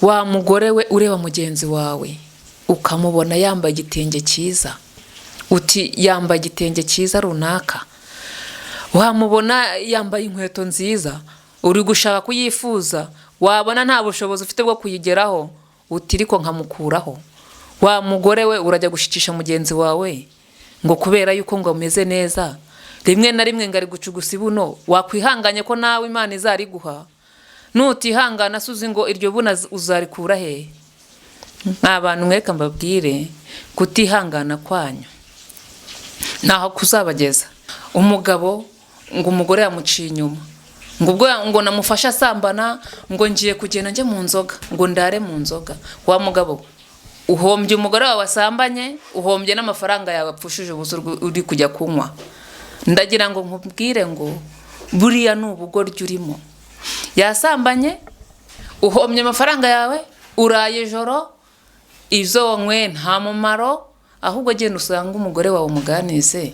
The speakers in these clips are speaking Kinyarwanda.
Wa mugore we ureba mugenzi wawe ukamubona yambaye igitenge cyiza, uti yambaye igitenge cyiza runaka, wamubona yambaye inkweto nziza uri gushaka kuyifuza, wabona nta bushobozi ufite bwo kuyigeraho uti ariko nkamukuraho. Wa mugore we urajya gushikisha mugenzi wawe ngo kubera yuko ngo ameze neza, rimwe na rimwe ngari gucugusa ibuno, wakwihanganye ko nawe Imana izari guha. Nutihangana suzi ngo iryo buna uzarikura he? Abantu mweka mbabwire kutihangana kwanyu naho kuzabageza. Umugabo ngo umugore yamuciye inyuma, ngo namufasha asambana, ngo ngiye kugenda nje mu nzoga, ngo ndare mu nzoga. Wa mugabo uhombye umugore wawe wasambanye, uhombye n'amafaranga yawe apfushije ubusa uri kujya kunywa. Ndagira ngo nkubwire ngo buriya n'ubugoryi urimo. Yasambanye, uhombye amafaranga yawe, uraye ijoro, izo wanywe nta mumaro, ahubwo genda usanga umugore wawe umuganize,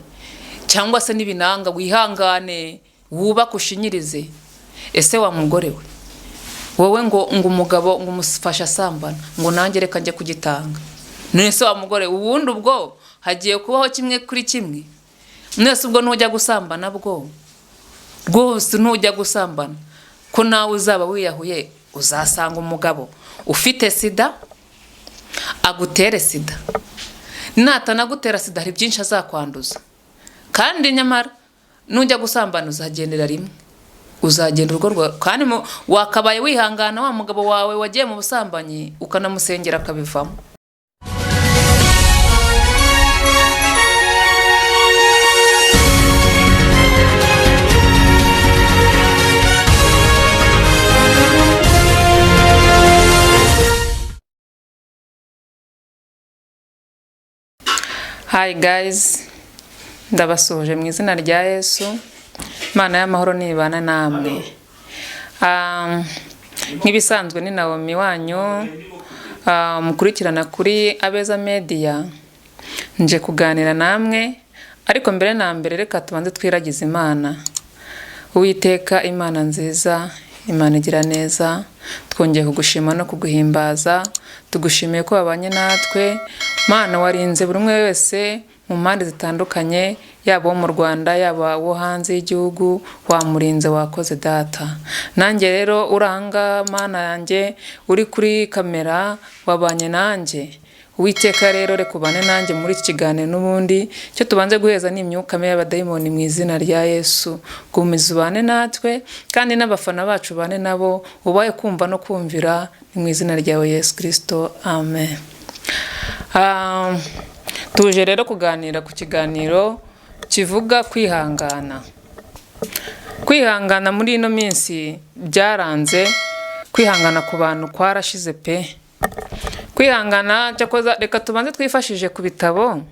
cyangwa se n'ibinanga wihangane wubaka ushinyirize. Ese wa mugore we wowe ngo umugabo ngo umusfasha asambana, ngo nanjye reka njye kugitanga. Nese wa mugore ubundi ubwo hagiye kubaho kimwe kuri kimwe? Nese ubwo ntujya gusambana bwo rwose ntujya gusambana ko nawe uzaba wiyahuye, uzasanga umugabo ufite sida agutere sida. Natanagutera sida hari byinshi azakwanduza, kandi nyamara nujya gusambana uzagendera rimwe, uzagenda urugo rwawe. Kandi wakabaye wihangana wa mugabo wawe wagiye mu busambanyi ukanamusengera akabivamo. Hi guys, ndabasuhuje mu izina rya Yesu. Imana y'amahoro nibana namwe. Nk'ibisanzwe ni Naomi wanyu, mukurikirana kuri Abeza Media. Nje kuganira namwe, ariko mbere na mbere reka tubanze twiragize Imana. Uwiteka Imana nziza, Imana igira neza, twongeye kugushima no kuguhimbaza. Tugushimiye ko wabanye natwe, Mana warinze buri umwe wese mu mpande zitandukanye, yaba wo mu Rwanda yaba wo hanze y'igihugu, wamurinze wakoze data. Nanjye rero uranga Mana yanjye uri kuri kamera wabanye nanjye. Uwiteka rero reka ubane nanjye muri iki kiganiro n'ubundi cyo tubanze guheza n'imyuka mibi y'abadayimoni mu izina rya Yesu. Gumiza ubane natwe kandi n'abafana bacu bane nabo ubaye kumva no kumvira mu izina ryawe Yesu Kristo, amen. Tuje rero kuganira ku kiganiro kivuga kwihangana. Kwihangana muri ino minsi byaranze, kwihangana ku bantu kwarashize pe. Kwihangana cyakoza reka tubanze twifashije ku bitabo,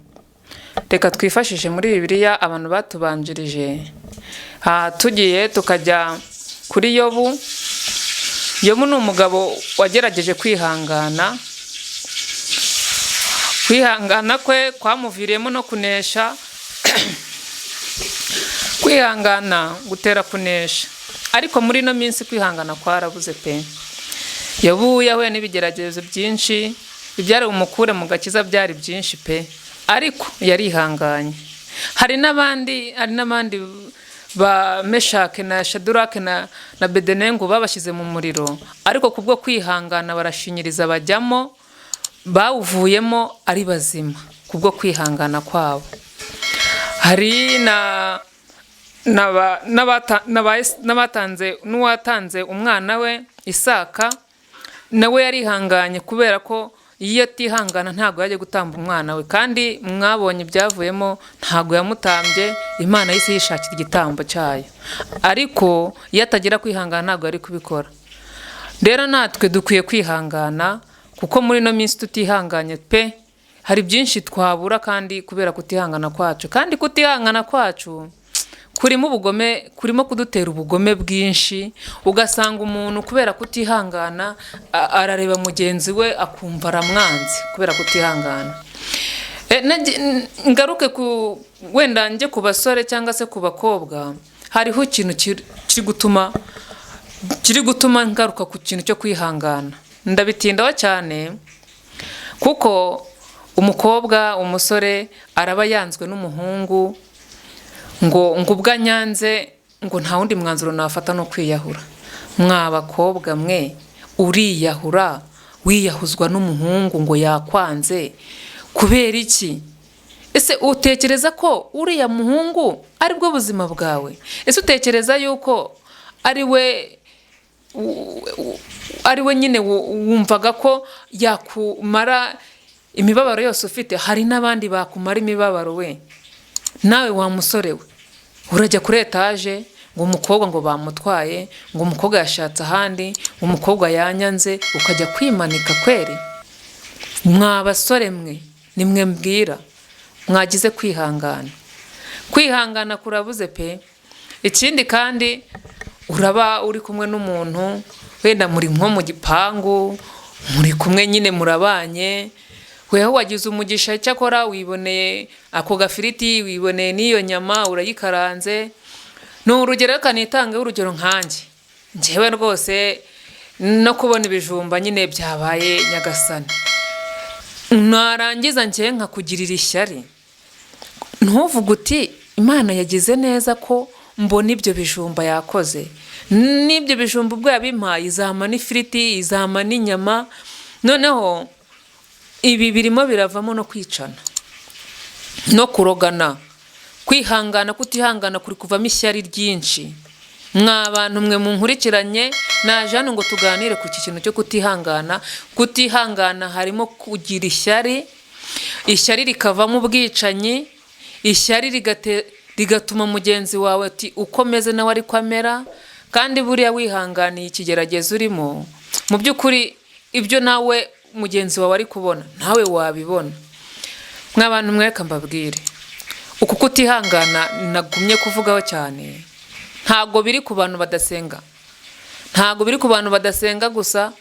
reka twifashije muri Bibiliya abantu batubanjirije. Tugiye tukajya kuri Yobu. Yobu ni umugabo wagerageje kwihangana. Kwihangana kwe kwamuviriyemo no kunesha. Kwihangana gutera kunesha, ariko muri no minsi kwihangana kwarabuze pe. Yobu yahuye n'ibigeragezo byinshi, ibyari umukure mu gakiza byari byinshi pe, ariko yarihanganye. Hari n'abandi ba Meshake na Shadurake na Bedenego babashyize mu muriro, ariko kubwo kwihangana barashinyiriza bajyamo, bawuvuyemo ari bazima kubwo kwihangana kwabo. Hari n'uwatanze umwana we Isaka, nawe yarihanganye kubera ko iyo atihangana ntago yaje gutamba umwana we, kandi mwabonye ibyavuyemo, ntago yamutambye, Imana yise yishakira igitambo cyayo. Ariko iyo atagira kwihangana ntago yari kubikora. Rero natwe dukwiye kwihangana, kuko muri no minsi tutihanganye pe hari byinshi twabura, kandi kubera kutihangana kwacu. Kandi kutihangana kwacu kurimo ubugome, kurimo kudutera ubugome bwinshi. Ugasanga umuntu kubera kutihangana arareba mugenzi we akumva aramwanze kubera kutihangana. Ngaruke wenda nje ku basore cyangwa se ku bakobwa, hariho ikintu kiri gutuma ngaruka ku kintu cyo kwihangana. ndabitindaho cyane kuko umukobwa umusore araba yanzwe n'umuhungu ngo ubwo anyanze ngo nta wundi mwanzuro nafata no kwiyahura. Mwa bakobwa mwe uriyahura wiyahuzwa n'umuhungu ngo yakwanze kubera iki? Ese utekereza ko uriya muhungu ari bwo buzima bwawe? Ese utekereza yuko ari we nyine wumvaga ko yakumara imibabaro yose ufite? Hari n'abandi bakumara imibabaro we. Nawe wa musore we urajya kuri etaje ngo umukobwa ngo bamutwaye, ngo umukobwa yashatse ahandi, ngo umukobwa yanyanze, ukajya kwimanika kweri? Mwa basore mwe nimwe mbwira mwagize kwihangana kurabuze pe. Ikindi kandi uraba uri kumwe n'umuntu wenda muri nko mu gipangu, muri kumwe nyine murabanye, weho wagize umugisha cyakora wiboneye ako gafiriti, wiboneye n'iyo nyama urayikaranze. No urugero kanitange urugero nkanjye, njyewe rwose no kubona ibijumba nyine byabaye nyagasani, narangiza njye nkakugirira ishyari, ntuvuga uti Imana yagize neza ko mbona ibyo bijumba yakoze. N'ibyo bijumba ubwo yabimpaye izama n'ifiriti, izama n'inyama, noneho ibi birimo biravamo no kwicana no kurogana. Kwihangana kutihangana kuri kuvamo ishyari ryinshi. Mwa bantu mwe munkurikiranye naje hano ngo tuganire ku kintu cyo kutihangana. Kutihangana harimo kugira ishyari rikavamo ubwicanyi, ishyari rigatuma mugenzi wawe ati ukomeze nawe ari kwamera. Kandi buriya wihanganiye ikigeragezo urimo, mu by'ukuri ibyo nawe mugenzi wawe ari kubona nawe wabibona. Nk'abantu mweka mbabwire, uku kutihangana nagumye kuvugaho cyane ntago biri ku bantu badasenga, ntago biri ku bantu badasenga gusa,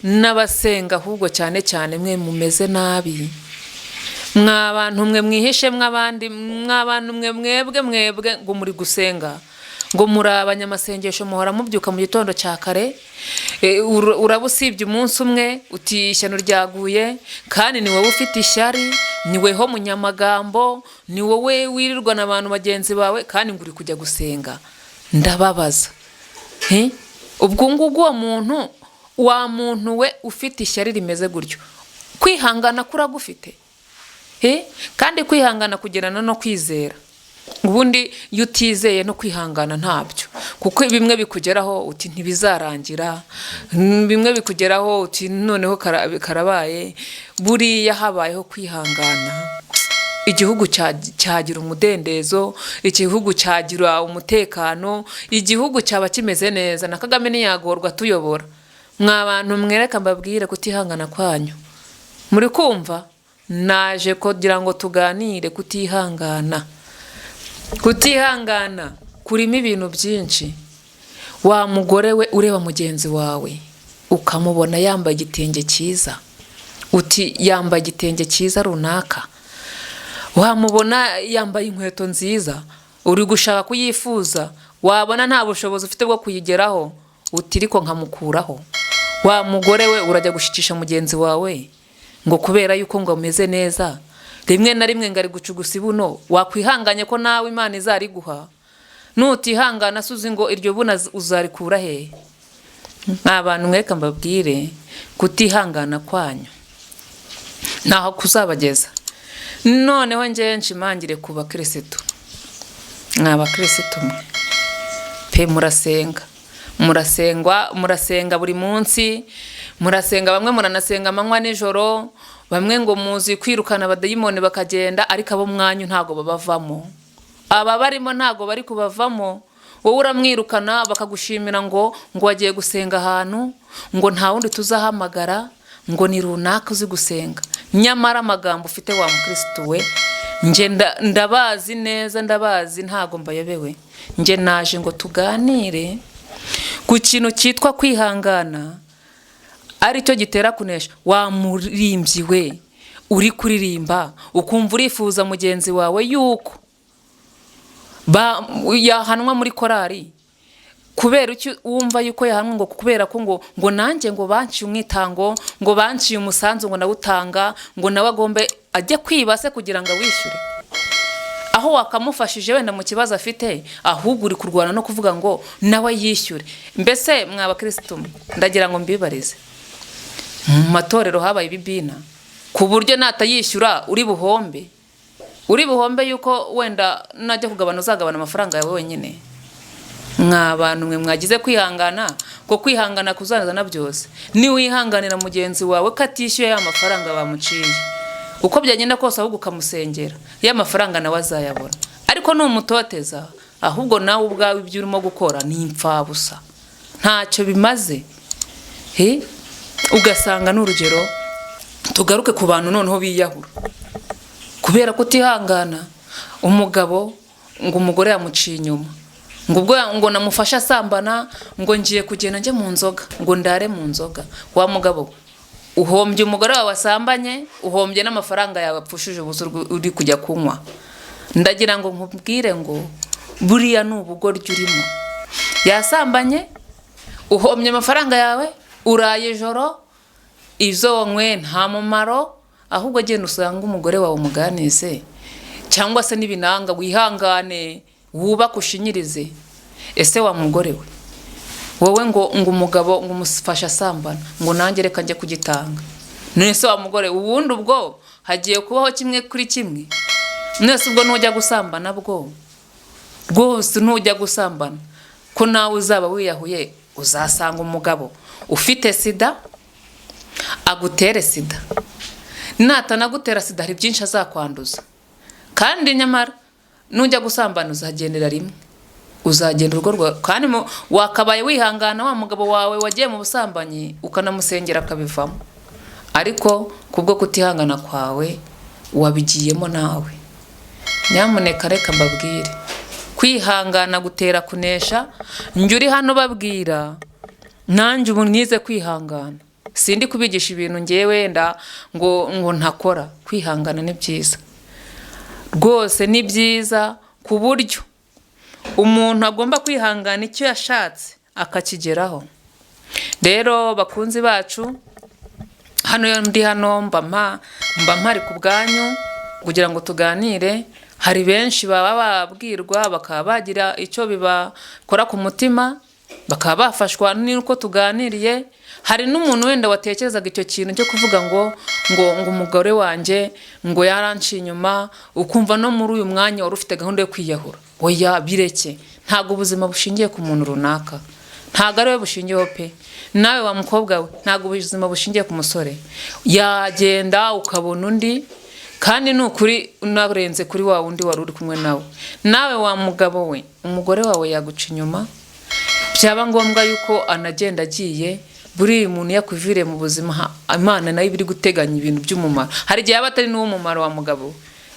n'abasenga ahubwo cyane cyane mwe mumeze nabi. Mwa bantu mwe mwihishe, mw'abandi mw'abantu mwebwe ngo muri gusenga, ngo muri abanyamasengesho, muhora mubyuka mu gitondo cya kare, urabusibye umunsi umwe uti ishyano ryaguye, kandi ni wowe ufite ishyari, ni weho munyamagambo, ni wowe wirirwa n'abantu bagenzi bawe, kandi nguri kujya gusenga. Ndababaza ubwo ngubwo uwo muntu, wa muntu we ufite ishyari rimeze gutyo, kwihangana kuragufite? Kandi kwihangana kugerana no kwizera. Ubundi iyo utizeye no kwihangana ntabyo, kuko bimwe bikugeraho uti ntibizarangira, bimwe bikugeraho uti noneho karabaye. Buriya habayeho kwihangana, igihugu cyagira umudendezo, igihugu cyagira umutekano, igihugu cyaba kimeze neza, na Kagame ntiyagorwa tuyobora. Mwa bantu mwereka mbabwire kutihangana kwanyu. Muri kumva? Naje kugira ngo tuganire kutihangana. Kutihangana kurimo ibintu byinshi. Wa mugore we ureba mugenzi wawe ukamubona yambaye igitenge cyiza, uti yambaye igitenge cyiza runaka. Wamubona yambaye inkweto nziza, uri gushaka kuyifuza, wabona nta bushobozi ufite bwo kuyigeraho, uti ariko nkamukuraho. Wa mugore we urajya gushikisha mugenzi wawe ngo kubera yuko ngo ameze neza, rimwe na rimwe ngari gucugusa ibuno, wakwihanganye ko nawe Imana izariguha? Nutihangana suzi ngo iryo buna uzarikura he? Abantu mweka mbabwire kutihangana kwanyu naho kuzabageza. Noneho nje nshimangire ku bakristo, mw'abakristo mwe pe murasenga buri munsi, murasenga, bamwe muranasenga amanywa nijoro, bamwe ngo muzi kwirukana abadayimoni bakagenda, ariko abo mwanyu ntago babavamo. Aba barimo ntago bari kubavamo. Wowe uramwirukana bakagushimira ngo wagiye gusenga ahantu, ngo nta wundi tuzahamagara, ngo ni runaka uzi gusenga. Nyamara amagambo ufite wa mukristo we, nje ndabazi neza, ndabazi, ntago mbayobewe. Nje naje ngo tuganire ku kintu cyitwa kwihangana, ari cyo gitera kunesha. Wa murimbyi we uri kuririmba ukumva urifuza mugenzi wawe yuko yahanwa muri korari, kubera icyo wumva yuko yahamwe ngo kubera ko ngo nanjye ngo banciye umwitango ngo banciye umusanzu ngo nawutanga ngo nawe agombe ajye kwibase kugira ngo awishyure, aho wakamufashije wenda mu kibazo afite, ahubwo uri kurwana no kuvuga ngo nawe yishyure. Mbese mwaba Kristo ndagira ngo mbibarize, mu matorero habaye ibibina ku buryo natayishyura uri buhombe yuko wenda najya kugabana uzagabana amafaranga yawe wenyine. Mwabantu mwe mwagize kwihangana, ko kwihangana kuzanazana byose. Ni wihanganira mugenzi wawe katishyuye ya mafaranga bamuciye, uko byagenda kose ahubwo ukamusengera, ya mafaranga nawe azayabona. Ariko numutoteza, ahubwo nawe ubwawe ibyo urimo gukora ni impfabusa, ntacyo bimaze. Ugasanga n'urugero, tugaruke ku bantu noneho biyahura kubera kutihangana. Umugabo ngo umugore yamuciye inyuma, ngo ubwo ngo namufasha asambana, ngo ngiye kugenda njye mu nzoga, ngo ndare mu nzoga. Wa mugabo uhombye umugore wawe wasambanye, uhombye n'amafaranga yawe apfushije ubusa uri kujya kunywa. Ndagira ngo nkubwire ngo buriya n'ubugoryi urimo. Yasambanye, uhombye amafaranga yawe, uraye ijoro, izo wanywe nta mumaro, ahubwo genda usanga umugore wawe umuganize, cyangwa se n'ibinanga wihangane wubake ushinyirize. Ese wa mugore we, wowe ngo umugabo ngo umusfasha asambana, ngo nanjye reka njye kugitanga. Nese wa mugore ubundi ubwo hagiye kubaho kimwe kuri kimwe. Nese ubwo nujya gusambana bwo rwose nujya gusambana ko nawe uzaba wiyahuye, uzasanga umugabo ufite sida agutere sida. Natanagutera sida hari byinshi azakwanduza, kandi nyamara nujya gusambana uzagendera rimwe, uzagenda urugo rwawe. Kandi wakabaye wihangana wa mugabo wawe wagiye mu busambanyi ukanamusengera akabivamo, ariko kubwo kutihangana kwawe wabigiyemo nawe. Nyamuneka reka mbabwire, kwihangana gutera kunesha. Njye uri hano babwira, nanjye ubu nize kwihangana, sindi kubigisha ibintu ngiye wenda ngo ntakora. Kwihangana ni byiza rwose, ni byiza ku buryo umuntu agomba kwihangana icyo yashatse akakigeraho. Rero bakunzi bacu, hano ndi hano mba mpari ku bwanyu kugira ngo tuganire. Hari benshi baba babwirwa bakaba bagira icyo bibakora ku mutima, bakaba bafashwa n'uko tuganiriye. Hari n'umuntu wenda watekerezaga icyo kintu cyo kuvuga ngo umugore wanjye ngo yaranciye inyuma, ukumva no muri uyu mwanya wari ufite gahunda yo kwiyahura. Oya, bireke. Ntago ubuzima bushingiye ku muntu runaka, ntago ari we bushingiyeho pe. Nawe wa mukobwa we, ntago ubuzima bushingiye ku musore. Yagenda ukabona undi, kandi nukuri unarenze kuri wa wundi wari uri kumwe nawe. Nawe wa mugabo we, umugore wawe yaguca inyuma, byaba ngombwa yuko anagenda agiye. Buri umuntu yakuvire mu buzima, Imana nayo biri guteganya ibintu by'umumaro. Hari gihe abatari n'umumaro wa mugabo,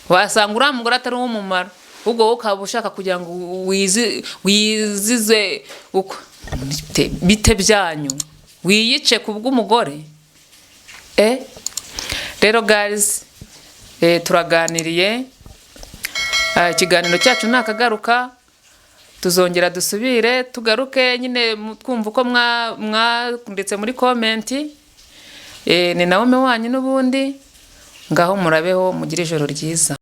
wasanga uri umugore atari umumaro, ubwo wowe ukaba ushaka kugira ngo wizize uko bite byanyu, wiyice kubw'umugore. Rero guys, turaganiriye, ikiganiro cyacu nakagaruka tuzongera dusubire tugaruke nyine twumva uko mwanditse muri komenti. Ni Naome wanyu n'ubundi, ngaho murabeho, mugire ijoro ryiza.